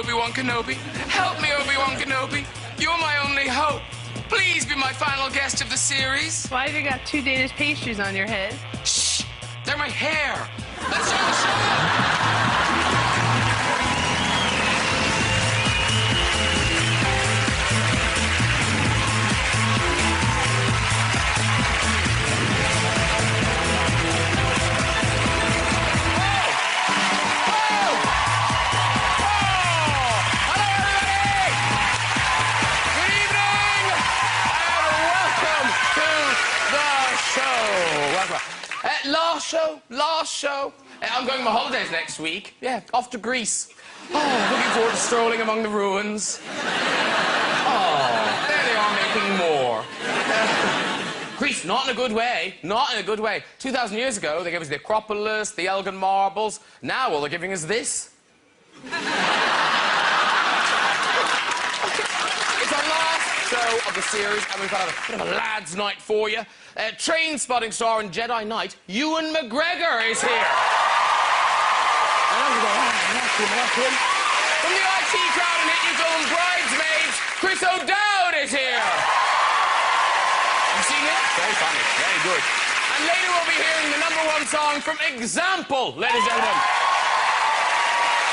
Obi-Wan Kenobi. Help me, Obi-Wan Kenobi. You're my only hope. Please be my final guest of the series. Why have you got 2 Danish pastries on your head? Shh! They're my hair. Let's start the show. Last show. I'm going on my holidays next week. Yeah, off to Greece. Oh, looking forward to strolling among the ruins. Oh, there they are making more. Greece, not in a good way. Not in a good way. 2,000 years ago, they gave us the Acropolis, the Elgin Marbles. Now, all they're giving us this. It's our last show of the series, and we've got a bit of a lads' night for you. Train-spotting star and Jedi Knight, Ewan McGregor is here. From the IT crowd and hit new film Bridesmaids, Chris O'Dowd is here. You seen it? Very funny, very good. And later we'll be hearing the #1 song from Example, ladies and gentlemen.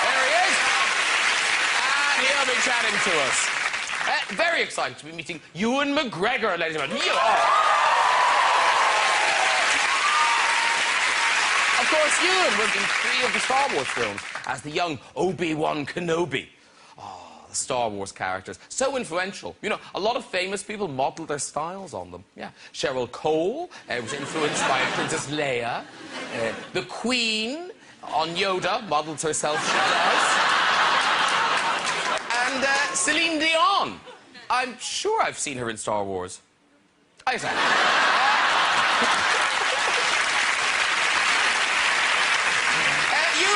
There he is. And he'll be chatting to us. Very excited to be meeting Ewan McGregor, ladies and gentlemen. Of course, Ewan was in 3 of the Star Wars films as the young Obi-Wan Kenobi. Oh, the Star Wars characters. So influential. You know, a lot of famous people modelled their styles on them. Yeah. Cheryl Cole was influenced by Princess Leia. The Queen, on Yoda, modelled herself, she does. And Celine Dion. I'm sure I've seen her in Star Wars. I say.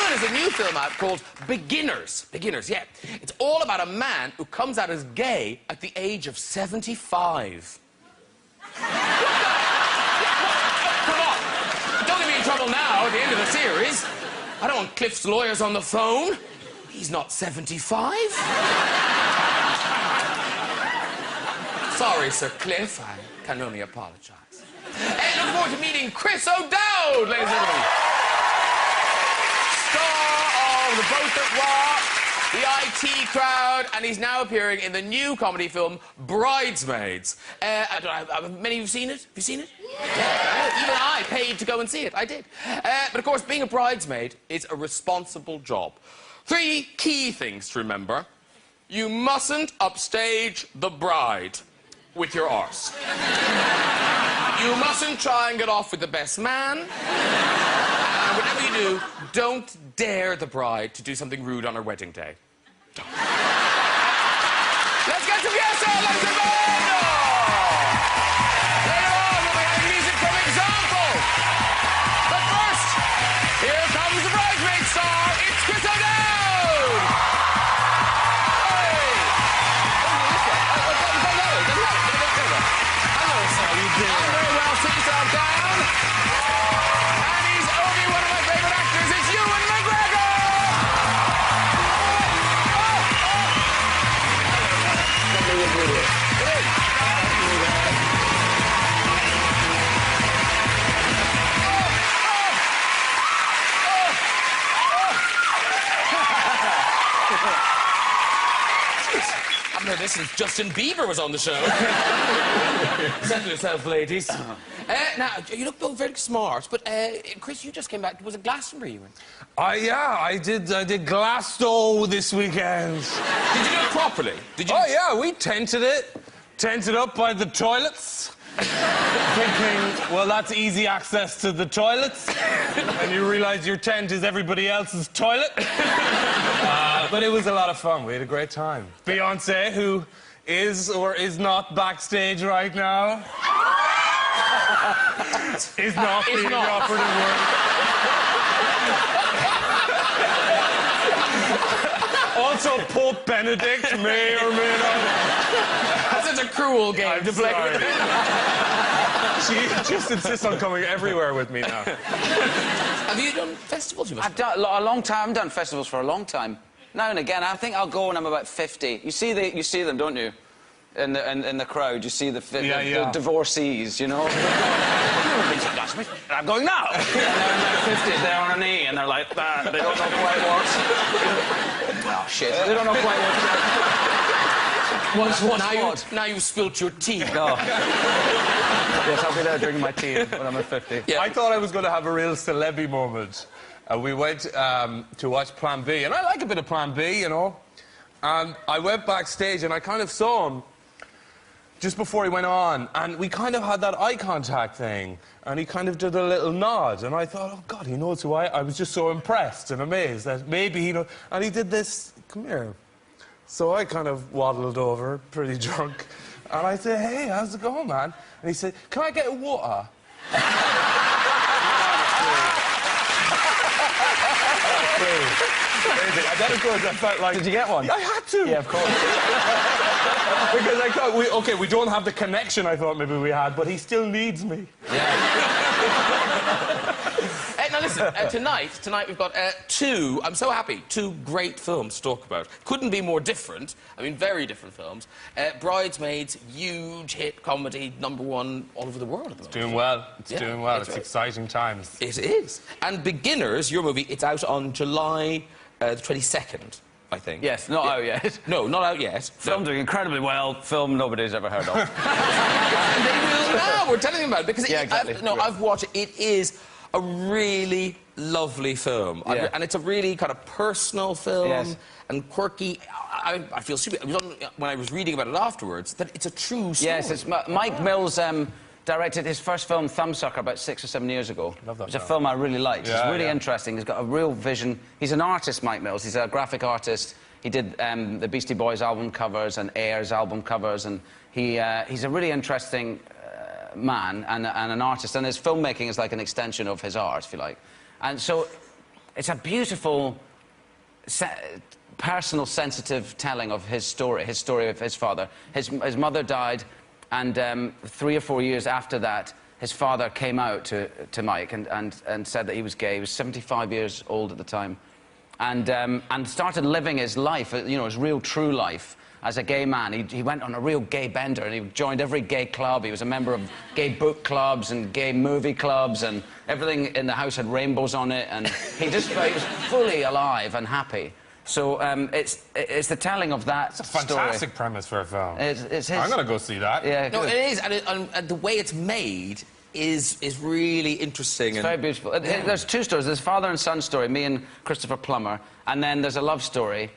There's a new film out called Beginners. Beginners, yeah. It's all about a man who comes out as gay at the age of 75. Come on. Don't get me in trouble now at the end of the series. I don't want Cliff's lawyers on the phone. He's not 75. Sorry, Sir Cliff. I can only apologise. And look forward to meeting Chris O'Dowd, ladies and gentlemen. The Boat That Rocked, the IT crowd, and he's now appearing in the new comedy film Bridesmaids. Many of you have seen it? Have you seen it? Yeah. Even I paid to go and see it. I did. But of course, being a bridesmaid is a responsible job. 3 key things to remember. You mustn't upstage the bride with your arse. You mustn't try and get off with the best man. And whatever you do, don't dare the bride to do something rude on her wedding day. Don't. Let's get to Fiesta, ladies and gentlemen! Later on, we'll be having music from Example. But first, here comes the bridesmaid star. It's Chris O'Dowd! Hey! Hello, sir. How you doing? I'm very well. Sit yourself down. I've heard this since Justin Bieber was on the show. Settle yourself, ladies. Now, you look both very smart, but Chris, you just came back. Was it Glastonbury you went? Yeah, I did Glasgow this weekend. Did you do it properly? Did you? Oh, yeah, we tented it. Tented up by the toilets. Thinking, well, that's easy access to the toilets. And you realise your tent is everybody else's toilet. But it was a lot of fun. We had a great time. Beyonce, who is or is not backstage right now, is not the operative word. Also, Pope Benedict may or may not. That's such a cruel game to play with. She just insists on coming everywhere with me now. Have you done festivals? I've done a long time. I haven't done festivals for a long time. now and again. I think I'll go when I'm about 50. You see them, don't you? In the crowd, you see the divorcees, you know? I'm going now. And they're in their 50s, they're on a knee, and they're like that. They don't know quite what. Oh shit! They don't know quite what. Now you've spilt your tea. No. Yes, I'll be there drinking my tea when I'm at 50. Yeah. I thought I was going to have a real celebrity moment. We went to watch Plan B, and I like a bit of Plan B, you know. And I went backstage, and I kind of saw him just before he went on, and we kind of had that eye contact thing, and he kind of did a little nod, and I thought, oh, God, he knows who I was just so impressed and amazed that maybe he knows. And he did this, come here. So I kind of waddled over, pretty drunk, and I said, hey, how's it going, man? And he said, can I get a water? Amazing. And then, of course, I felt like... Did you get one? I had to. Yeah, of course. Because I thought, we don't have the connection I thought maybe we had, but he still needs me. Now listen, tonight we've got two, I'm so happy, two great films to talk about. Couldn't be more different, I mean, very different films. Bridesmaids, huge hit comedy, #1 all over the world at the moment. Doing well. It's doing well. It's right. exciting times. It is. And Beginners, your movie, it's out on July the 22nd, I think. Yes, not out yet. No, not out yet. Film doing incredibly well. Film nobody's ever heard of. And they will now. We're telling them about it because exactly. I've watched it. It is a really lovely film, and it's a really kind of personal film and quirky. I feel stupid. When I was reading about it afterwards, that it's a true story. Yes, it's Mike Mills directed his first film, Thumbsucker, about 6 or 7 years ago. Love that It's a film I really liked. Yeah, it's really interesting. He's got a real vision. He's an artist, Mike Mills. He's a graphic artist. He did the Beastie Boys album covers and Air's album covers, and he's a really interesting man and an artist, and his filmmaking is like an extension of his art, if you like. And so it's a beautiful, personal, sensitive telling of his story of his father. His mother died, and 3 or 4 years after that, his father came out to Mike and said that he was gay. He was 75 years old at the time, and started living his life, you know, his real, true life as a gay man. He went on a real gay bender, and he joined every gay club. He was a member of gay book clubs and gay movie clubs, and everything in the house had rainbows on it, and he was fully alive and happy. So it's the telling of that It's a fantastic premise for a film. It's his... I'm going to go see that. Yeah, no, it is, and the way it's made is really interesting. It's very beautiful. There's two stories. There's father and son story, me and Christopher Plummer, and then there's a love story.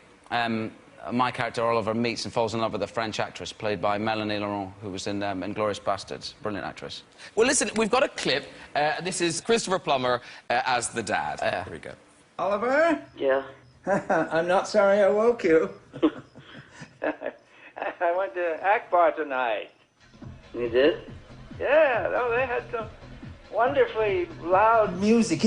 My character, Oliver, meets and falls in love with a French actress played by Melanie Laurent, who was in Inglourious Bastards. Brilliant actress. Well, listen, we've got a clip. This is Christopher Plummer as the dad. Here we go. Oliver? Yeah. I'm not sorry I woke you. I went to Akbar tonight. You did? Yeah, no, they had some wonderfully loud Music.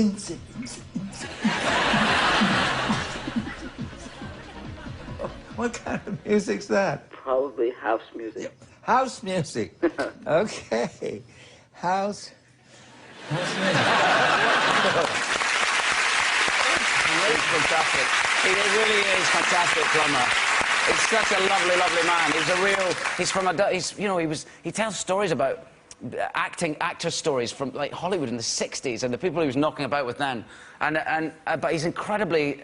What kind of music's that? probably house music. House music. Okay. House music. He's fantastic. He really is fantastic, Plummer. He's such a lovely, lovely man. He tells stories about actor stories from like Hollywood in the 60s and the people he was knocking about with then. But he's incredibly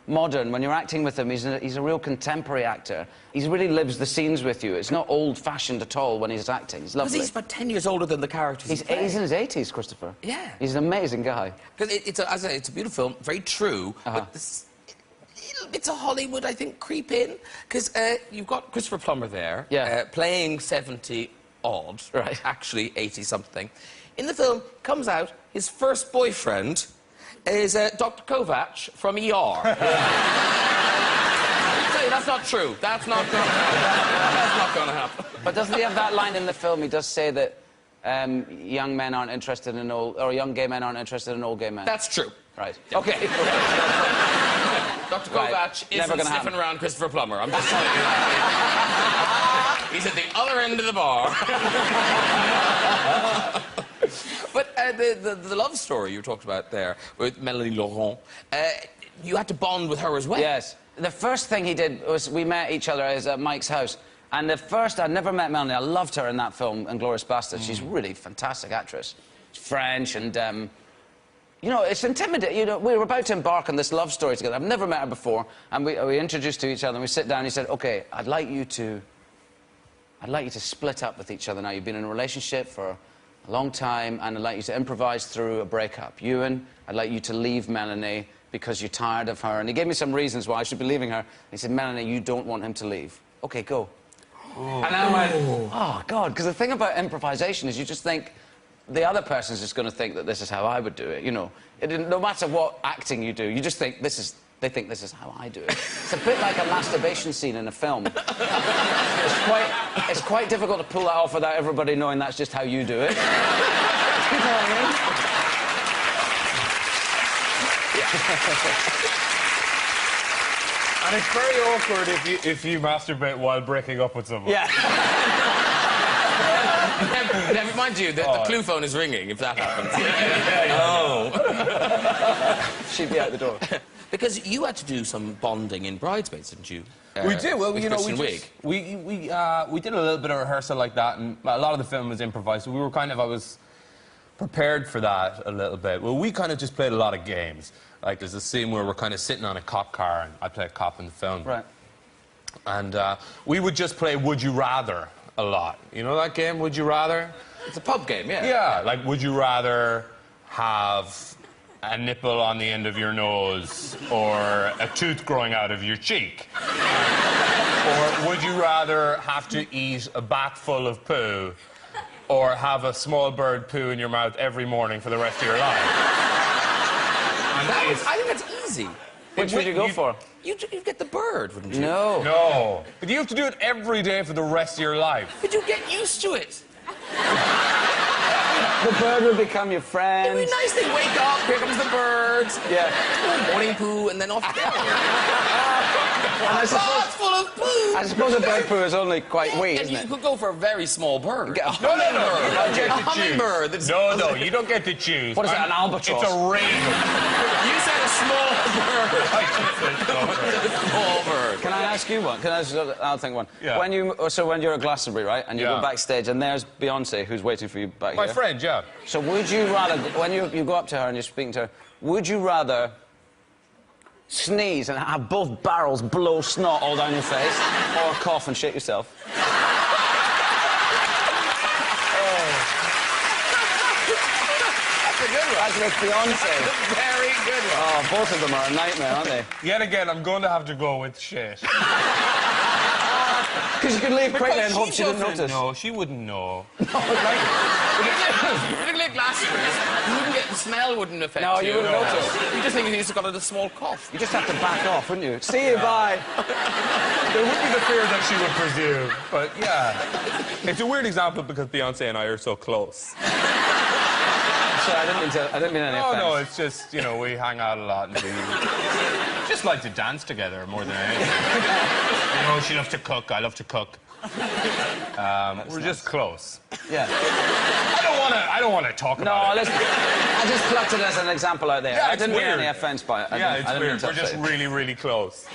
modern. When you're acting with him, he's a real contemporary actor. He really lives the scenes with you. It's not old-fashioned at all when he's acting. He's lovely. Because he's about 10 years older than the characters He's in his 80s, Christopher. Yeah. He's an amazing guy. Because as I say, it's a beautiful film, very true, but this little bits of Hollywood, I think, creep in. Because you've got Christopher Plummer there, playing 70-odd, Right. actually 80-something. In the film, comes out, his first boyfriend is Dr. Kovac from ER. I'll tell you, that's not true. That's not going to happen. But doesn't he have that line in the film? He does say that young men aren't interested in or young gay men aren't interested in old gay men. That's true. Right. Yeah. Okay. Dr. Kovac isn't sniffing around Christopher Plummer. I'm just telling you that. He's at the other end of the bar. But the love story you talked about there with Melanie Laurent, you had to bond with her as well. Yes. the first thing he did was we met each other at Mike's house. And at first, I'd never met Melanie. I loved her in that film, Inglourious Basterds. She's a really fantastic actress. She's French and, you know, it's intimidating. You know, we were about to embark on this love story together. I've never met her before. And we introduced to each other and we sit down and he said, OK, I'd like you to split up with each other now. You've been in a relationship for a long time and I'd like you to improvise through a breakup. Ewan, I'd like you to leave Melanie because you're tired of her. And he gave me some reasons why I should be leaving her. He said, Melanie, you don't want him to leave. OK, go. Oh. And I went, oh, God, because the thing about improvisation is you just think the other person's just going to think that this is how I would do it, you know. No matter what acting you do, you just think they think this is how I do it. It's a bit like a masturbation scene in a film. It's quite difficult to pull that off without everybody knowing that's just how you do it. You know what I mean? And it's very awkward if you masturbate while breaking up with someone. Yeah. Never mind you, the clue phone is ringing if that happens. Oh. She'd be out the door. Because you had to do some bonding in Bridesmaids, didn't you? We did. Well, you know, we did a little bit of rehearsal like that, and a lot of the film was improvised. So we were I was prepared for that a little bit. Well, we kind of just played a lot of games. Like, there's a scene where we're kind of sitting on a cop car, and I play a cop in the film. Right. And we would just play Would You Rather a lot. You know that game, Would You Rather? It's a pub game, yeah. Yeah, like, would you rather have a nipple on the end of your nose or a tooth growing out of your cheek? Or would you rather have to eat a bat full of poo or have a small bird poo in your mouth every morning for the rest of your life? I think that's easy. Which would you go for? You'd get the bird, wouldn't you? No. No. But you have to do it every day for the rest of your life. But you'd get used to it. The bird would become your friend. It'd be nice. They wake up, here comes the birds. Yeah. Morning poo, and then off you go. And I suppose, full of poo. I suppose a bird poo is only quite wee, isn't You it? could go for a very small bird. No, you don't get A to choose. hummingbird. that's- No, you don't get to choose. What is it, an albatross? It's a raven. You said a small bird. A small bird. Can I ask you one? I'll think one. Yeah. When you're at Glastonbury, right, and you Yeah. go backstage, and there's Beyonce who's waiting for you back My here. friend, yeah. So would you rather, when you go up to her and you're speaking to her, would you rather sneeze and have both barrels blow snot all down your face, or cough and shit yourself? That's a good one. That's with Beyonce. Very good one. Oh, both of them are a nightmare, aren't they? Yet again, I'm going to have to go with shit. Because you could leave quickly and hope she didn't notice. No, she wouldn't know. Particularly at Glastonbury, you wouldn't get the smell wouldn't affect you. No, you wouldn't notice. You just think he's got a small cough. You just have to back off, wouldn't you? See you, bye. There would be the fear that she would presume, but yeah. It's a weird example because Beyonce and I are so close. Sorry, I didn't mean any offense. No, it's just, you know, we hang out a lot and we just like to dance together more than anything. You know, she loves to cook, I love to cook. We're just close. Yeah. I don't want to talk about it. No, listen, I just plucked it as an example out there. Yeah, I didn't mean weird. any offense by it. Yeah, it's weird. We're We're just really, really close.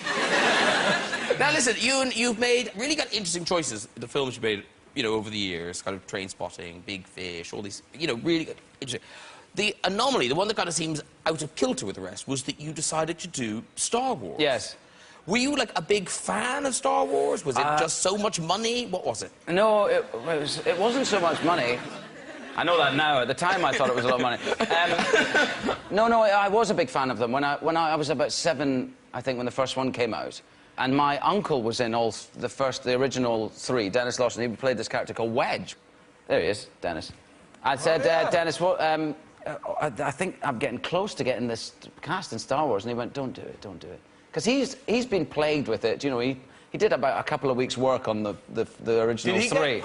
Now listen, you've really got interesting choices. The films you made, you know, over the years, kind of Train Spotting, Big Fish, all these, you know, really good, interesting. The anomaly, the one that kind of seems out of kilter with the rest, was that you decided to do Star Wars. Yes. Were you, like, a big fan of Star Wars? Was it just so much money? What was it? No, it wasn't so much money. I know that now. At the time, I thought it was a lot of money. No, I was a big fan of them. When I was about 7, I think, when the first one came out, and my uncle was in the original 3, Dennis Lawson. He played this character called Wedge. There he is, Dennis. I said, Dennis, what? I think I'm getting close to getting this cast in Star Wars, and he went, "Don't do it, don't do it," because he's been plagued with it. You know, he did about a couple of weeks' work on the original Did he 3.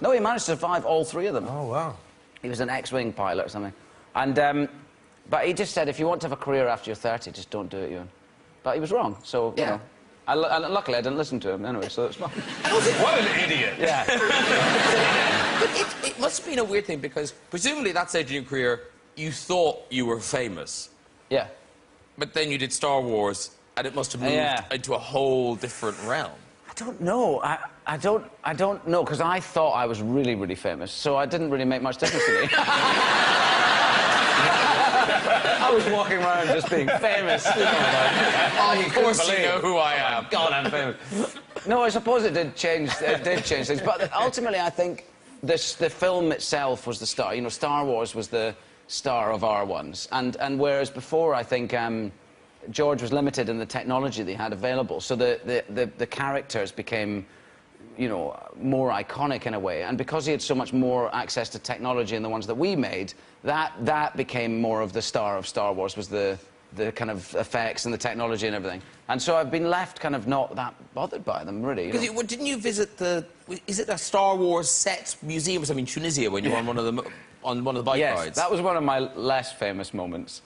No, he managed to survive all 3 of them. Oh, wow. He was an X-wing pilot or something. And, but he just said, if you want to have a career after you're 30, just don't do it, Ewan. But he was wrong, so, you know. Luckily, I didn't listen to him anyway, so it's fine. What an idiot. Yeah. But it must have been a weird thing, because presumably at that stage in your career, you thought you were famous. Yeah. But then you did Star Wars, and it must have moved Yeah. into a whole different realm. I don't know. I don't know, because I thought I was really, really famous, so it didn't really make much difference to me. I was walking around just being famous. You know, Of course you know who I am. God, I'm famous. No, I suppose it did change. It did change things, but ultimately, I think the film itself was the star. You know, Star Wars was the star of our ones, and whereas before, I think George was limited in the technology they had available, so the characters became, you know, more iconic in a way, and because he had so much more access to technology in the ones that we made, that became more of the star of Star Wars, was the kind of effects and the technology and everything. And so I've been left kind of not that bothered by them, really. Because didn't you visit is it a Star Wars set museum or something in Tunisia when you were on one of the bike Yes, rides? that was one of my less famous moments.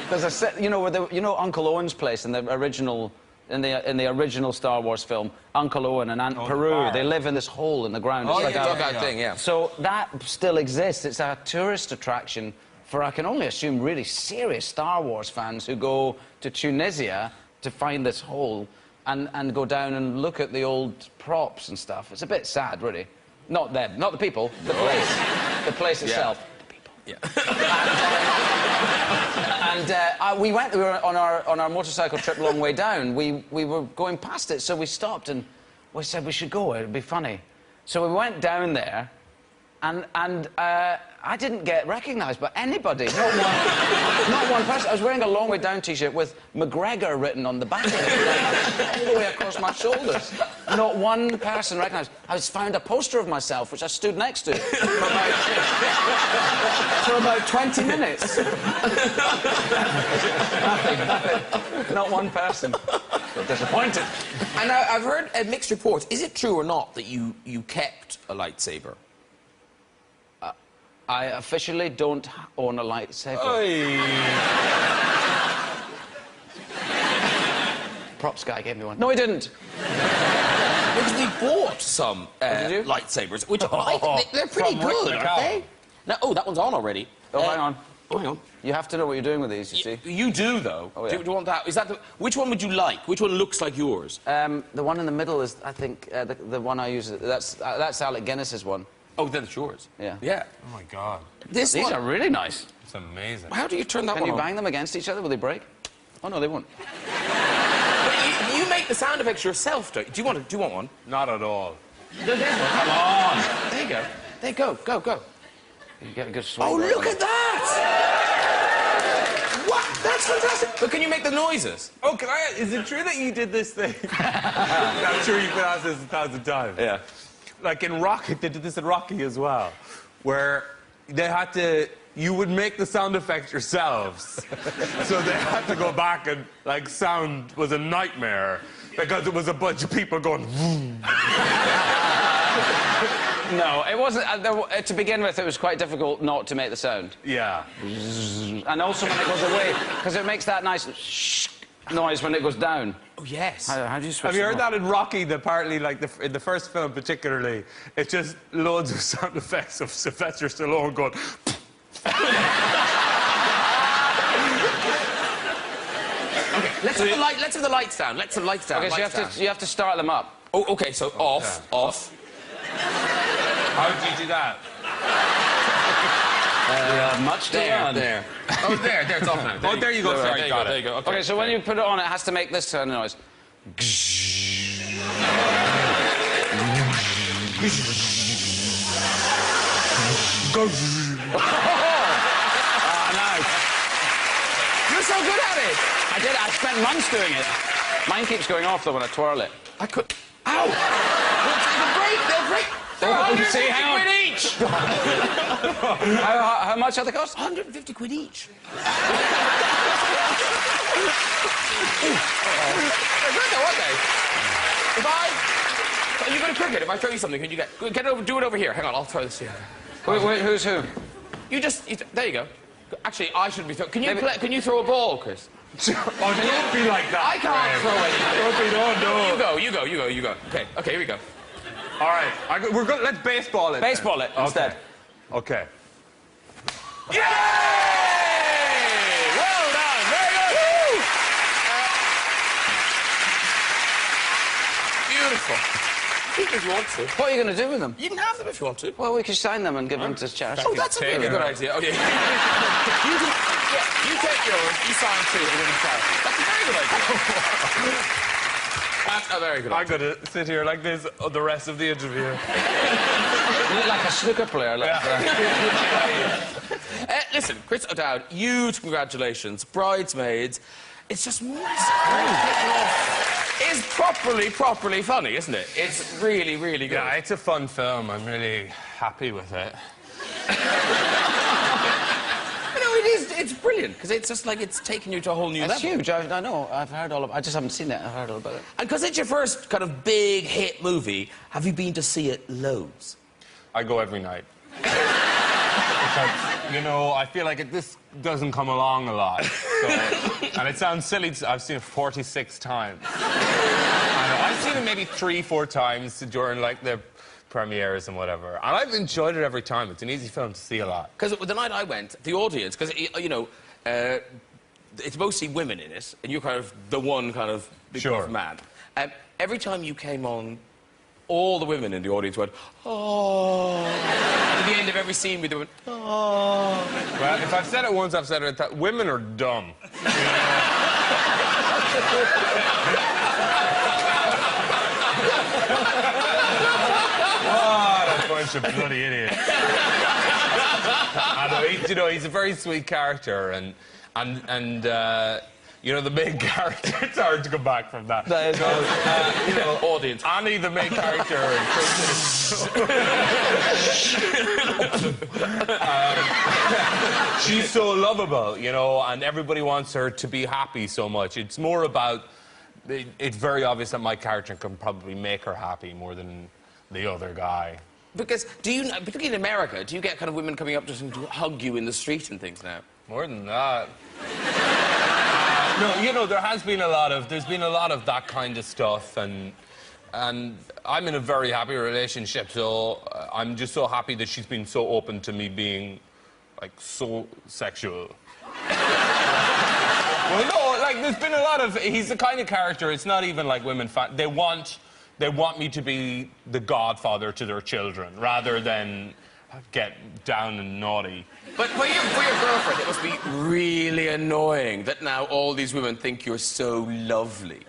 There's a set, you know Uncle Owen's place in the original Star Wars film, Uncle Owen and Aunt Peru, they live in this hole in the ground. Oh, It's yeah, like dugout thing, yeah. So that still exists. It's a tourist attraction for, I can only assume, really serious Star Wars fans who go to Tunisia to find this hole and go down and look at the old props and stuff. It's a bit sad, really. Not them, not the people, the place. The place itself. The people. Yeah. And we were on our motorcycle trip long way down. We were going past it, so we stopped and we said we should go. It'd be funny. So we went down there, and I didn't get recognised by anybody. Not one person. I was wearing a long way down T-shirt with McGregor written on the back of it, all the way across my shoulders. Not one person recognised. I found a poster of myself, which I stood next to for about 20 minutes. Nothing. Not one person. So disappointed. And I've heard mixed reports. Is it true or not that you kept a lightsaber? I officially don't own a lightsaber. Props guy gave me one. No, he didn't. Because we bought some did you? lightsabers, which they're pretty good, aren't they? No, oh, that one's on already. Oh, hang on. Oh, hang on. You have to know what you're doing with these, you see. You do, though. Oh, yeah. Do you want that? Is that which one would you like? Which one looks like yours? The one in the middle is, I think, the one I use. That's Alec Guinness's one. Oh, then it's yours. Yeah. Yeah. Oh, my God. These These are really nice. It's amazing. How do you turn that Can one you on? bang them against each other? Will they break? Oh, no, they won't. But you make the sound effects yourself, don't you? Do you want one? Not at all. Come on. There you go. There you go. Go, go. You get a good swing. Oh, look at that! What? That's fantastic. But can you make the noises? Oh, is it true that you did this thing? I'm sure you've been asked this 1,000 times. Yeah. Like in Rocky, they did this in Rocky as well, where they had to, you would make the sound effects yourselves. So they had to go back and, like, sound was a nightmare because it was a bunch of people going, vroom. No, it wasn't. To begin with, it was quite difficult not to make the sound. Yeah. And also when it goes away, because it makes that nice shh noise when it goes down. Oh, yes. How do you switch Have you it heard off? that in Rocky, apparently, like, in the first film particularly, it's just loads of sound effects of Sylvester Stallone going... Okay, let's have the lights down. Let's have the lights down. Okay, so you have to start them up. Oh, okay, so off, off. How do you do that? Much to learn. There. Oh, there, it's off now. Oh, there you go, sorry, There you got go, it. there you go. Okay, so when you put it on, it has to make this sound noise. Nice. You're so good at it. I spent months doing it. Mine keeps going off, though, when I twirl it. I could... Ow! They'll break. They're Oh, 150 see, hang on. quid each. How much are they cost? 150 quid each. They're good though, aren't they? Are you good at cricket? If I throw you something, can you get over? Do it over here. Hang on, I'll throw this to you. Wait, who's who? There you go. Actually, I shouldn't be throwing. Can you throw a ball, Chris? Oh, don't be like that. I can't throw anything. Don't be, no. You go. Okay, here we go. All right, we're good. Let's baseball it. Baseball it instead. Okay. Yay! Well done. Very good. fun. Keep them if you want to. What are you going to do with them? You can have them if you want to. Well, we could sign them and give them to charity. Oh, that's a really good idea. Oh, yeah. You take yours, you sign two, and give them to charity. That's a very good idea. That's a very good idea. I'm going to sit here like this the rest of the interview. You look like a snooker player. Like Listen, Chris O'Dowd, huge congratulations. Bridesmaids. It's just massive. It's properly funny, isn't it? It's really, really good. Yeah, it's a fun film. I'm really happy with it. You know, it is. It's brilliant because it's just like it's taken you to a whole new level. It's huge. I know. I've heard all about. I just haven't seen it. I've heard all about it. And because it's your first kind of big hit movie, have you been to see it loads? I go every night. Because, you know, I feel like this doesn't come along a lot. So, and it sounds silly. I've seen it 46 times. I've seen it maybe 3-4 times during, like, the premieres and whatever. And I've enjoyed it every time. It's an easy film to see a lot. Because the night I went, the audience, because, you know, it's mostly women in it, and you're kind of the one kind of big Sure. man. Every time you came on, all the women in the audience went, oh. At the end of every scene, we went, oh. Well, if I've said it once, I've said it that women are dumb. You know? What a bunch of bloody idiots. I know, you know, he's a very sweet character, and you know, the main character, it's hard to come back from that. That is you know, Audience. Annie, the main character, and she's so lovable, you know, and everybody wants her to be happy so much. It's more about, it's very obvious that my character can probably make her happy more than the other guy. Because, particularly in America, do you get kind of women coming up to hug you in the street and things now? More than that. No, you know, there's been a lot of that kind of stuff, and I'm in a very happy relationship, so I'm just so happy that she's been so open to me being, like, so sexual. Well, no, like, there's been a lot of... He's the kind of character, it's not even like women... They want me to be the godfather to their children, rather than get down and naughty. But for your girlfriend, it must be really annoying that now all these women think you're so lovely.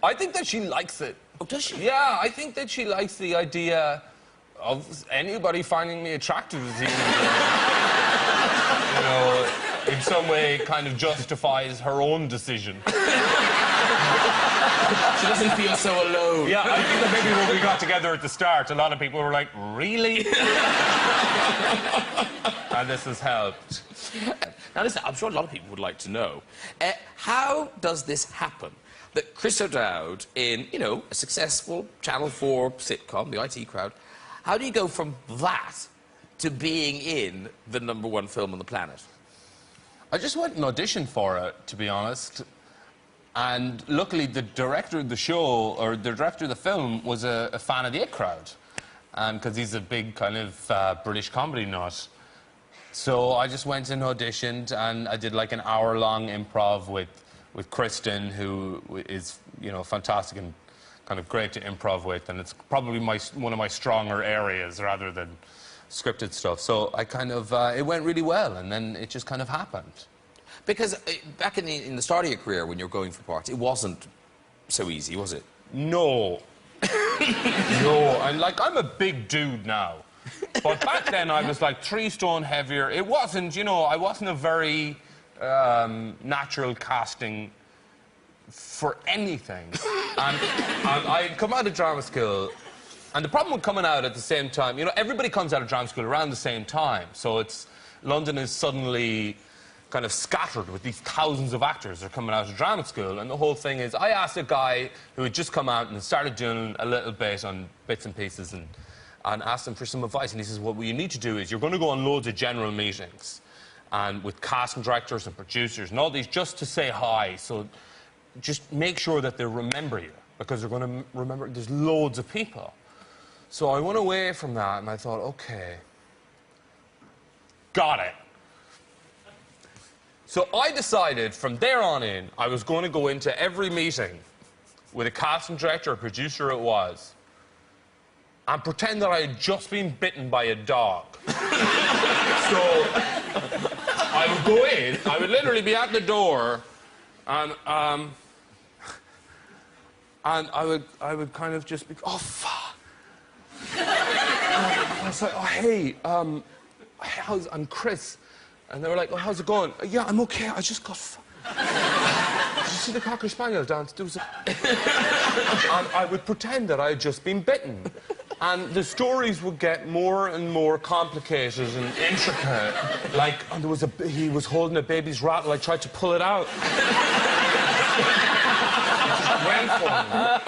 I think that she likes it. Oh, does she? Yeah, I think that she likes the idea of anybody finding me attractive as you know, in some way kind of justifies her own decision. She doesn't feel so alone. Yeah, I think that maybe when we got together at the start, a lot of people were like, really? And this has helped. Now, listen, I'm sure a lot of people would like to know, how does this happen? That Chris O'Dowd, in, you know, a successful Channel 4 sitcom, The IT Crowd, how do you go from that to being in the #1 film on the planet? I just went and auditioned for it, to be honest. And luckily, the director of the show, or the director of the film, was a fan of the IT Crowd. And because he's a big kind of British comedy nut. So I just went and auditioned, and I did like an hour-long improv with Kristen, who is, you know, fantastic and kind of great to improv with. And it's probably one of my stronger areas rather than scripted stuff. So I kind of, it went really well, and then it just kind of happened. Because back in the start of your career, when you were going for parts, it wasn't so easy, was it? No. No. I'm a big dude now. But back then, I was like 3 stone heavier. It wasn't, you know, I wasn't a very natural casting for anything. And I'd come out of drama school, and the problem with coming out at the same time, you know, everybody comes out of drama school around the same time. So London is suddenly kind of scattered with these thousands of actors that are coming out of drama school, and the whole thing is, I asked a guy who had just come out and started doing a little bit on bits and pieces, and asked him for some advice, and he says, well, what you need to do is you're going to go on loads of general meetings, and with casting directors and producers and all these, just to say hi, so just make sure that they remember you, because they're going to remember, there's loads of people. So I went away from that, and I thought, okay, got it. So I decided from there on in, I was going to go into every meeting with a casting director or producer it was, and pretend that I had just been bitten by a dog. So I would go in, I would literally be at the door, and I would kind of just be, oh, fuck. I was like, oh, hey, I'm Chris. And they were like, oh, how's it going? Yeah, I'm okay, I just got... Did you see the Cocker Spaniel dance? There was a... And I would pretend that I had just been bitten. And the stories would get more and more complicated and intricate. Like, and he was holding a baby's rattle. I tried to pull it out. Went for him.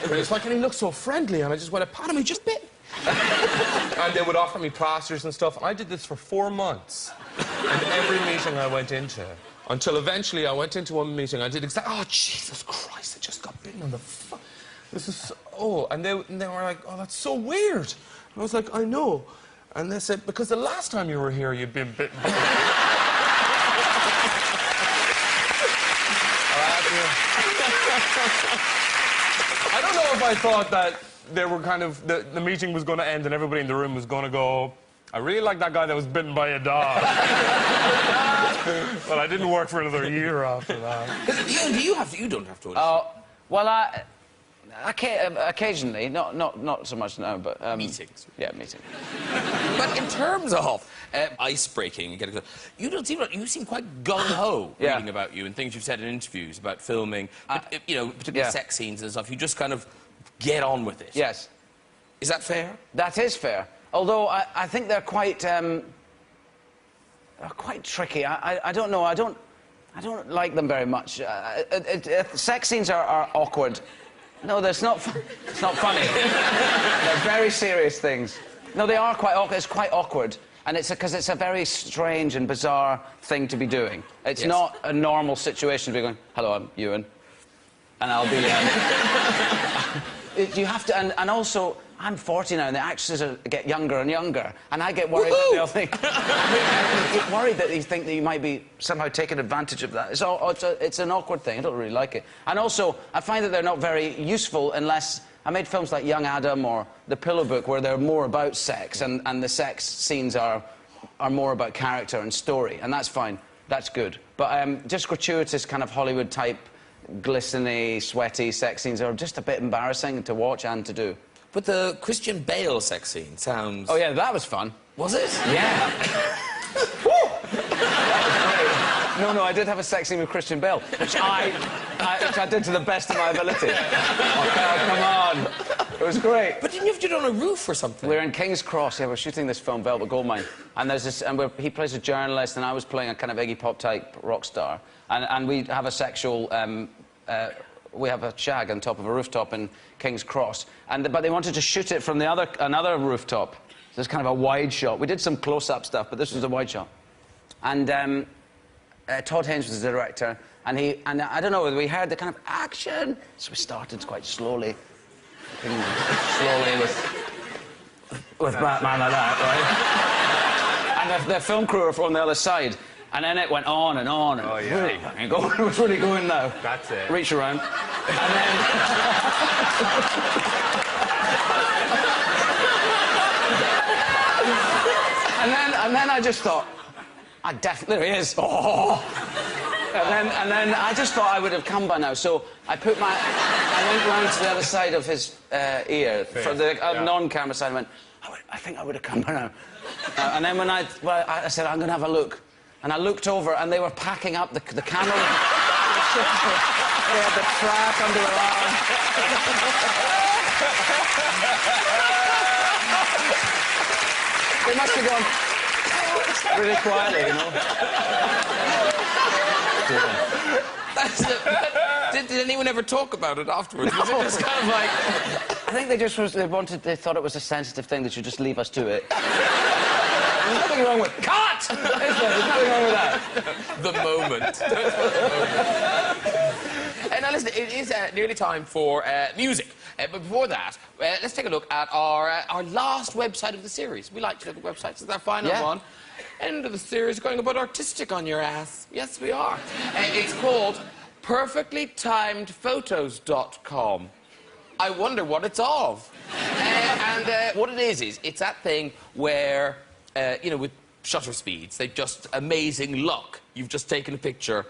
But it's like, and he looked so friendly, and I just went to pat him, he just bit. And they would offer me plasters and stuff. I did this for 4 months. And every meeting I went into, until eventually I went into one meeting, I did exactly, oh, Jesus Christ, I just got bitten on the fuck. This is so, oh, and they were like, oh, that's so weird. And I was like, I know. And they said, because the last time you were here, you'd been bitten. I don't know if I thought that they were kind of, the meeting was going to end and everybody in the room was going to go, I really like that guy that was bitten by a dog. But I didn't work for another year after that. You don't have to audition. Well, occasionally, not so much now, but... Meetings. Yeah, meetings. But in terms of ice-breaking, you seem quite gung-ho reading about you and things you've said in interviews about filming, you know, particularly sex scenes and stuff. You just kind of get on with it. Yes. Is that fair? That is fair. Although I think they're quite tricky. I don't know. I don't like them very much. Sex scenes are awkward. No, it's not funny. They're very serious things. No, they are quite awkward. It's quite awkward. And it's because it's a very strange and bizarre thing to be doing. It's not a normal situation to be going, hello, I'm Ewan. And I'll be... you have to... And also, I'm 40 now, and the actresses get younger and younger. And I get worried that they'll think... I get worried that they think that you might be somehow taking advantage of that. It's an awkward thing. I don't really like it. And also, I find that they're not very useful unless... I made films like Young Adam or The Pillow Book where they're more about sex, and the sex scenes are more about character and story, and that's fine. That's good. But just gratuitous kind of Hollywood-type, glistening, sweaty sex scenes are just a bit embarrassing to watch and to do. But the Christian Bale sex scene sounds... Oh, yeah, that was fun. Was it? Yeah. No, I did have a sex scene with Christian Bale, which I did to the best of my ability. Oh, come on. It was great. But didn't you have to do it on a roof or something? We're in King's Cross, yeah, we're shooting this film, Velvet Goldmine, and there's this, and he plays a journalist, and I was playing a kind of Iggy Pop-type rock star, and we have a sexual, we have a shag on top of a rooftop in King's Cross, but they wanted to shoot it from another rooftop. So it's kind of a wide shot. We did some close-up stuff, but this was a wide shot. And Todd Haynes was the director, and I don't know, we heard the kind of action, so we started quite slowly. With Batman like that, right? And the film crew were from the other side, and then it went on and on, and really fucking going. It was really going now. That's it. Reach around. And then I just thought, there he is. Oh. And then I just thought I would have come by now, so I went round to the other side of his ear, for the non-camera side, and went, I think I would have come by now. And then when I said, I'm going to have a look. And I looked over, and they were packing up the camera. They had the track under their arm. They must have gone really quietly, you know. Did anyone ever talk about it afterwards? Was it just kind of like... I think they thought it was a sensitive thing, they should just leave us to it. There's nothing wrong with... Cut! There's nothing wrong with that. The moment. Now, listen, it is nearly time for music. But before that, let's take a look at our last website of the series. We like to look at websites. It's our final one. End of the series, going about artistic on your ass. Yes, we are. It's called perfectlytimedphotos.com. I wonder what it's of. What it is it's that thing where, you know, with shutter speeds, they just amazing luck. You've just taken a picture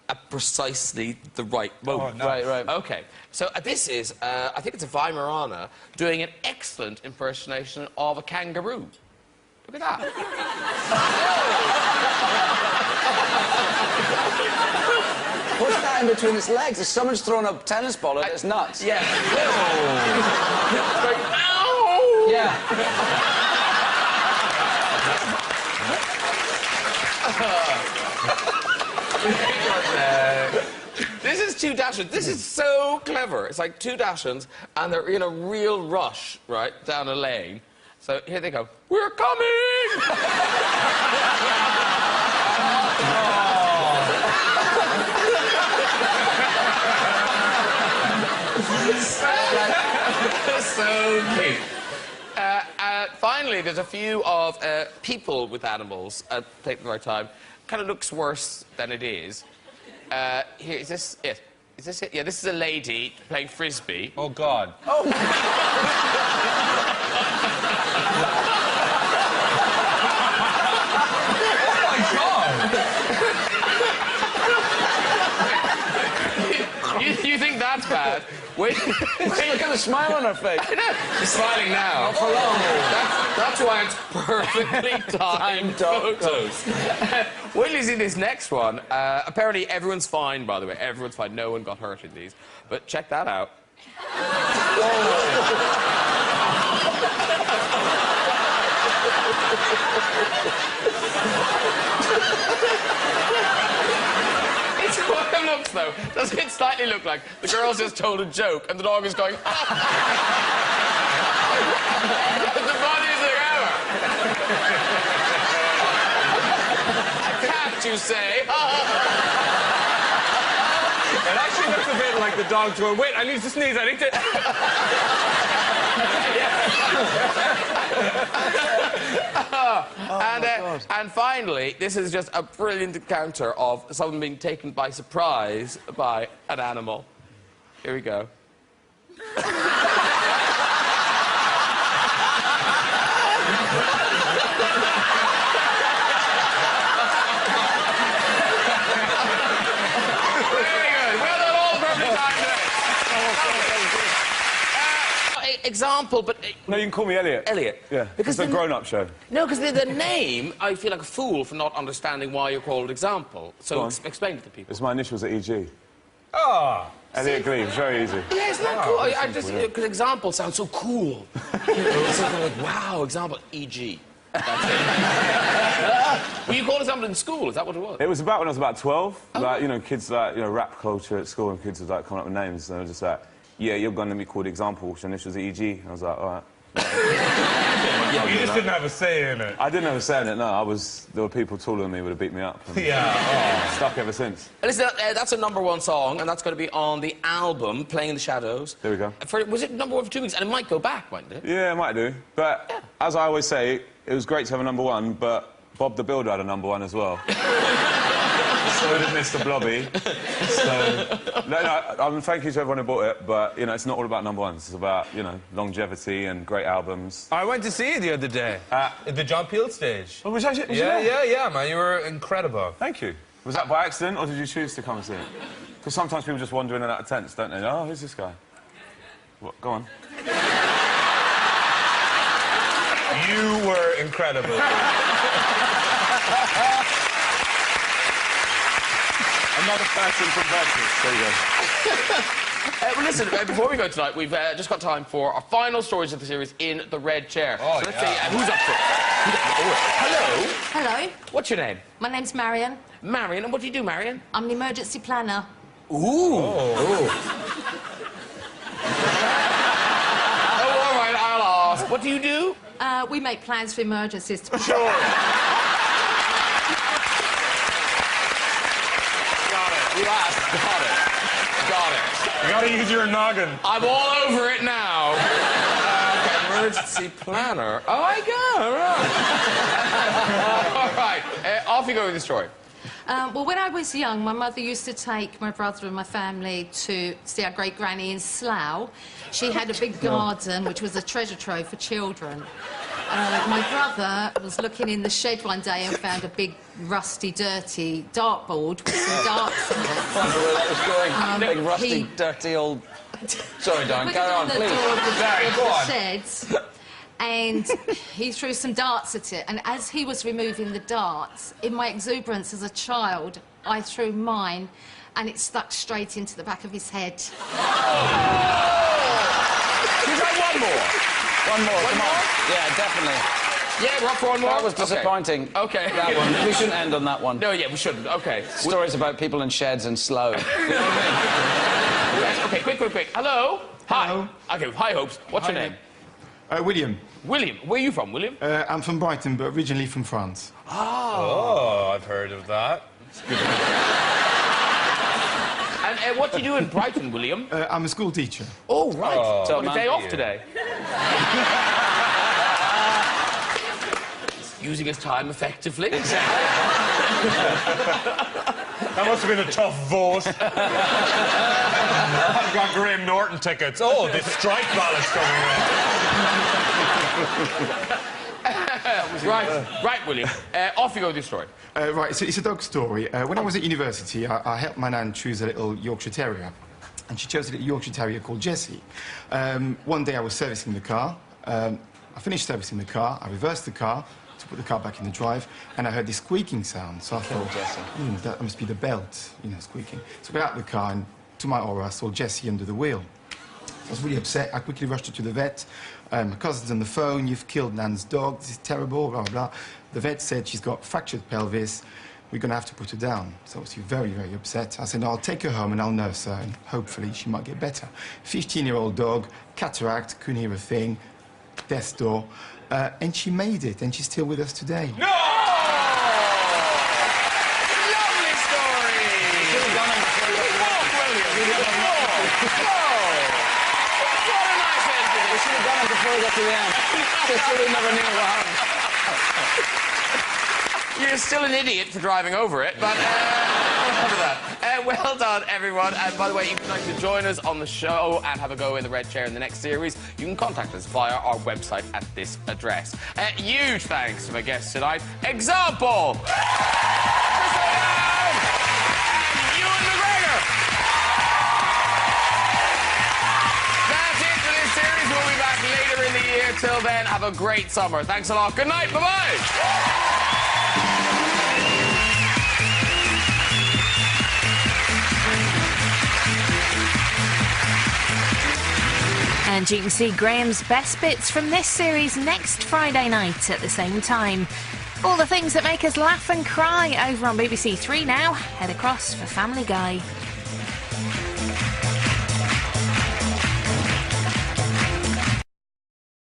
at precisely the right moment. Oh, no. Right. Okay, so this is, I think it's a Weimaraner doing an excellent impersonation of a kangaroo. Look at that. What's that in between its legs? If someone's thrown a tennis ball at its nuts. Yeah. Yeah. This is two Dachshunds. This is so clever. It's like two Dachshunds, and they're in a real rush, right, down a lane. So here they go. We're coming! So cute. Finally, there's a few of people with animals at Take the Right Time. Kind of looks worse than it is. Here, is this it? Is this it? Yeah, this is a lady playing frisbee. Oh, God. You think that's bad? Wait, Look at the smile on her face. I know. She's smiling now. For long. That's why it's perfectly timed photos. Wait till you see this next one. Apparently everyone's fine, by the way. Everyone's fine. No one got hurt in these. But check that out. It's what it looks, though. Does it slightly look like the girl's just told a joke and the dog is going... The funniest thing ever. A cat, you say? It actually looks a bit like the dog's going, wait, I need to sneeze, I need to... And finally, this is just a brilliant encounter of someone being taken by surprise by an animal. Here we go. Example, but... No, you can call me Elliot. Elliot. Yeah, Because it's a grown-up show. No, because the name, I feel like a fool for not understanding why you're called Example. So explain it to people. It's my initials at EG. Oh. Elliot Gleave, very easy. Yeah, isn't that cool? I just... Because Example sounds so cool. You know, something like, wow, Example, EG. That's it. Were you called Example in school? Is that what it was? It was about when I was about 12. Like, you know, kids, like, you know, rap culture at school, and kids would, like, come up with names, and I was just like, yeah, you're going to be called Example, which initials are EG. And I was like, all right. You just didn't have a say in it. I didn't have a say in it, no. There were people taller than me who would have beat me up. Yeah. Stuck ever since. Listen, that's a #1 song, and that's going to be on the album, Playing in the Shadows. There we go. Was it #1 for 2 weeks? And it might go back, mightn't it? Yeah, it might do. But, as I always say, it was great to have a #1, but Bob the Builder had a #1 as well. So did Mr. Blobby. So, thank you to everyone who bought it, but, you know, it's not all about #1s. It's about, you know, longevity and great albums. I went to see you the other day. At the John Peel stage. Oh, was you there? Yeah, man. You were incredible. Thank you. Was that by accident, or did you choose to come and see it? Because sometimes people just wander in and out of tents, don't they? Oh, who's this guy? What? Go on. You were incredible. Another person from Versus. There you go. Well, listen, before we go tonight, we've just got time for our final stories of the series in the red chair. Oh, so let's see who's up first. Hello. Hello, What's your name? my name's Marion. Marion. And what do you do, Marion? I'm an emergency planner. Ooh. Oh, all right, I'll ask. What do you do? We make plans for emergencies. Sure. You asked. Got it. You gotta use your noggin. I'm all over it now. Emergency planner. Oh, I go. All right. All right. Off you go with the story. Well, when I was young, my mother used to take my brother and my family to see our great-granny in Slough. She had a big garden, which was a treasure trove for children. My brother was looking in the shed one day and found a big, rusty, dirty dartboard with some darts in it. I wonder where that was going. Big, rusty, dirty old... Sorry, Darren, carry on, please. Sorry, go on. Sheds, and he threw some darts at it. And as he was removing the darts, in my exuberance as a child, I threw mine, and it stuck straight into the back of his head. You got one more. One more, One come more? on. Yeah, definitely. Yeah, we're up for one more. That was disappointing. Okay. That one. We shouldn't end on that one. No, yeah, we shouldn't. Okay. Stories about people in sheds and Slough. Yes, okay, quick. Hello? Hi. Hello. Okay, hi, Hopes. What's your name? William. William. Where are you from, William? I'm from Brighton, but originally from France. Oh, I've heard of that. And what do you do in Brighton, William? I'm a school teacher. Oh, right. So Got a day off today. Using his time effectively. That must have been a tough vote. I've got Graham Norton tickets. Oh, this strike ballot's coming in. Right, William. Off you go with your story. Right, so it's a dog story. When I was at university, I helped my nan choose a little Yorkshire Terrier. And she chose a little Yorkshire Terrier called Jessie. One day I was servicing the car. I finished servicing the car. I reversed the car to put the car back in the drive, and I heard this squeaking sound. So I thought, that must be the belt, squeaking. So I got out of the car, and to my horror, I saw Jessie under the wheel. I was really upset. I quickly rushed her to the vet. My cousin's on the phone. You've killed Nan's dog. This is terrible, blah, blah, blah. The vet said she's got fractured pelvis. We're going to have to put her down. So I was very, very upset. I said, no, I'll take her home and I'll nurse her, and hopefully she might get better. 15-year-old dog, cataract, couldn't hear a thing, death's door. And she made it, and she's still with us today. No! Lovely story! Good walk, William. Good walk. What a nice end to We this. should have done it before we got to the end. Just so we never knew what happened. You're still an idiot for driving over it, but after that. Well done, everyone. And by the way, if you'd like to join us on the show and have a go in the red chair in the next series, you can contact us via our website at this address. Huge thanks to my guests tonight. Example! and Ewan McGregor. That's it for this series. We'll be back later in the year. Till then, have a great summer. Thanks a lot. Good night. Bye-bye. And you can see Graham's best bits from this series next Friday night at the same time. All the things that make us laugh and cry over on BBC 3 now. Head across for Family Guy.